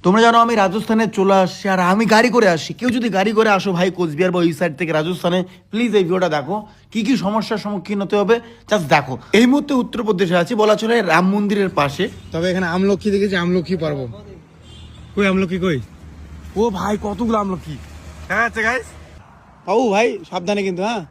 তোমরা জানো আমি রাজস্থানে চলে আসছি আর আমি গাড়ি করে আসছি। কেউ যদি গাড়ি করে আসো ভাই কোচবিহার বা ওই সাইড থেকে রাজস্থানে, প্লিজ এই ভিডিওটা দেখো, কি কি সমস্যার সম্মুখীন হতে হবে জাস্ট দেখো। এই মুহূর্তে উত্তরপ্রদেশে আছি, বলা চলে রাম মন্দিরের পাশে। তবে এখানে আমলক্ষী দেখেছি, আমলক্ষী পারবো। কই আমলক্ষী কই? ও ভাই কতগুলো আমলক্ষী দেখা যাচ্ছে গাইস। পাবো ভাই, সাবধানে কিন্তু। হ্যাঁ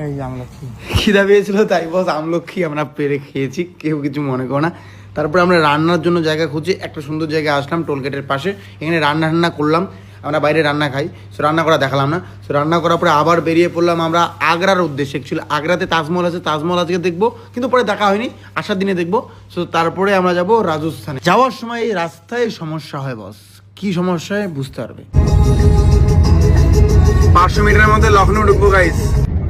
এই আমলক্ষী। খিদা পেয়েছিল তাই বস আমলক্ষী আমরা পেরে খেয়েছি, কেউ কিছু মনে করো না। তারপরে আমরা রান্নার জন্য জায়গা খুঁজে একটা সুন্দর জায়গায় আসলাম টোলগেটের পাশে। এখানে রান্না করলাম, আমরা বাইরে রান্না খাই, সো রান্না করা দেখালাম না। সো রান্না করার পরে আবার বেরিয়ে পড়লাম আমরা আগ্রার উদ্দেশ্যে। অ্যাকচুয়ালি আগ্রাতে তাজমহল আছে, তাজমহল আজকে দেখবো, কিন্তু পরে দেখা হয়নি, আসার দিনে দেখবো। সো তারপরে আমরা যাব রাজস্থানে। যাওয়ার সময় এই রাস্তায় সমস্যা হয় বস, কি সমস্যা হয় বুঝতে পারবে। 500 মিটারের মধ্যে লখনৌ ঢুকবো গাইস।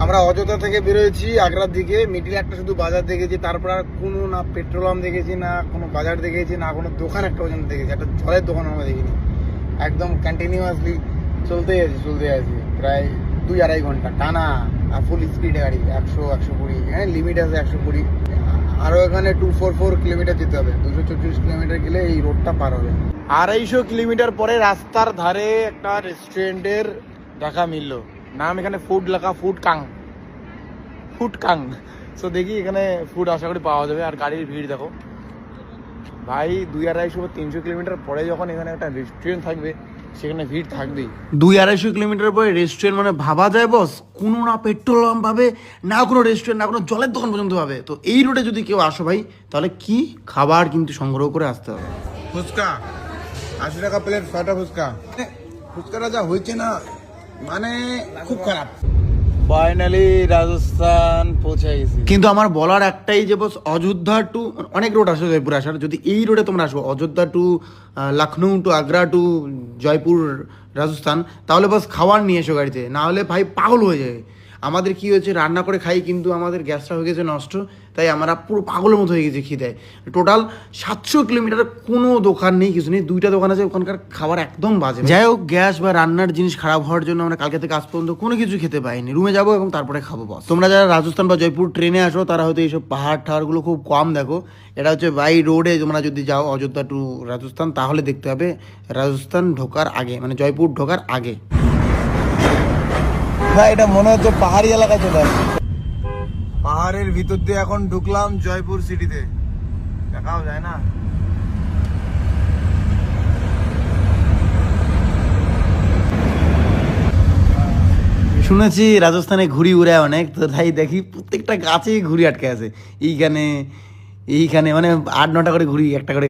আমরা অযোধ্যা থেকে বেরোয়েছি আগ্রার দিকে, মিডিলে একটা শুধু বাজার দেখেছি, তারপর আর কোনো না পেট্রোল পাম্প দেখেছি, না কোনো বাজার দেখেছি, না কোনো দোকান একটা পর্যন্ত দেখেছি। একটা জলের দোকান আমরা দেখিনি। একদম কন্টিনিউয়াসলি চলতে আছি প্রায় 2-2.5 ঘন্টা টানা, আর ফুল স্পিডে গাড়ি 100-120, এখানে লিমিট আছে 120। আরও এখানে 244 কিলোমিটার যেতে হবে, 244 কিলোমিটার গেলে এই রোডটা পার হবে। 250 কিলোমিটার পরে রাস্তার ধারে একটা রেস্টুরেন্টের দেখা মিললো, নাম এখানে ফুড লেখা, ফুড কাং। সো দেখি এখানে ফুড আশা করি পাওয়া যাবে। আর গাড়ির ভিড় দেখো ভাই, 200-250 কিলোমিটার পরে যখন এখানে একটা রেস্টুরেন্ট থাকবে সেখানে ভিড় থাকবেই। 200-250 কিলোমিটার পরে রেস্টুরেন্ট মানে ভাবা যায় বস, কোনো না পেট্রোল পাম্প পাবে, না কোনো রেস্টুরেন্ট, না কোনো জলের দোকান পর্যন্ত পাবে। তো এই রোডে যদি কেউ আসো ভাই, তাহলে কি খাবার কিন্তু সংগ্রহ করে আসতে হবে। ফুচকা 80 টাকা প্লেট, 6টা ফুচকা। ফুচকাটা যা হয়েছে না, মানে খুব খারাপ। ফাইনালি রাজস্থান পৌঁছে গেছি। কিন্তু আমার বলার একটাই যে বস, অযোধ্যা টু অনেক রোড আসে জয়পুর আসার, যদি এই রোডে তোমরা আসো Ayodhya to Lucknow to Agra to Jaipur Rajasthan, তাহলে বস খাবার নিয়ে এসো গাড়িতে, না হলে ভাই পাগল হয়ে যায়। আমাদের কি হয়েছে, রান্না করে খাই কিন্তু আমাদের গ্যাসটা হয়ে গেছে নষ্ট, তাই আমরা পুরো পাগলের মতো হয়ে গেছি খিদায়। টোটাল 700 কিলোমিটার কোনো দোকান নেই, কিছু নেই, 2টা দোকান আছে, ওখানকার খাবার একদম বাজে। যাই হোক, গ্যাস বা রান্নার জিনিস খারাপ হওয়ার জন্য আমরা কালকে থেকে আজ পর্যন্ত কোনো কিছু খেতে পাইনি। রুমে যাবো এবং তারপরে খাবো বস। তোমরা যারা রাজস্থান বা জয়পুর ট্রেনে আসো তারা হয়তো এইসব পাহাড় ঠাহাড়গুলো খুব কম দেখো। এটা হচ্ছে বাই রোডে, তোমরা যদি যাও অযোধ্যা টু রাজস্থান তাহলে দেখতে হবে রাজস্থান ঢোকার আগে, মানে জয়পুর ঢোকার আগে। ভাই এটা মনে হচ্ছে পাহাড়ি এলাকায় চলে আসছে। পাহাড়ের ভিতর দিয়ে এখন ঢুকলাম জয়পুর সিটিতে, দেখাও যায় না। শুনেছি রাজস্থানে ঘুড়ি উড়ায় অনেক, তো তাই দেখি প্রত্যেকটা গাছেই ঘুড়ি আটকে আছে। এইখানে মানে 8-9টা করে ঘুড়ি একটা করে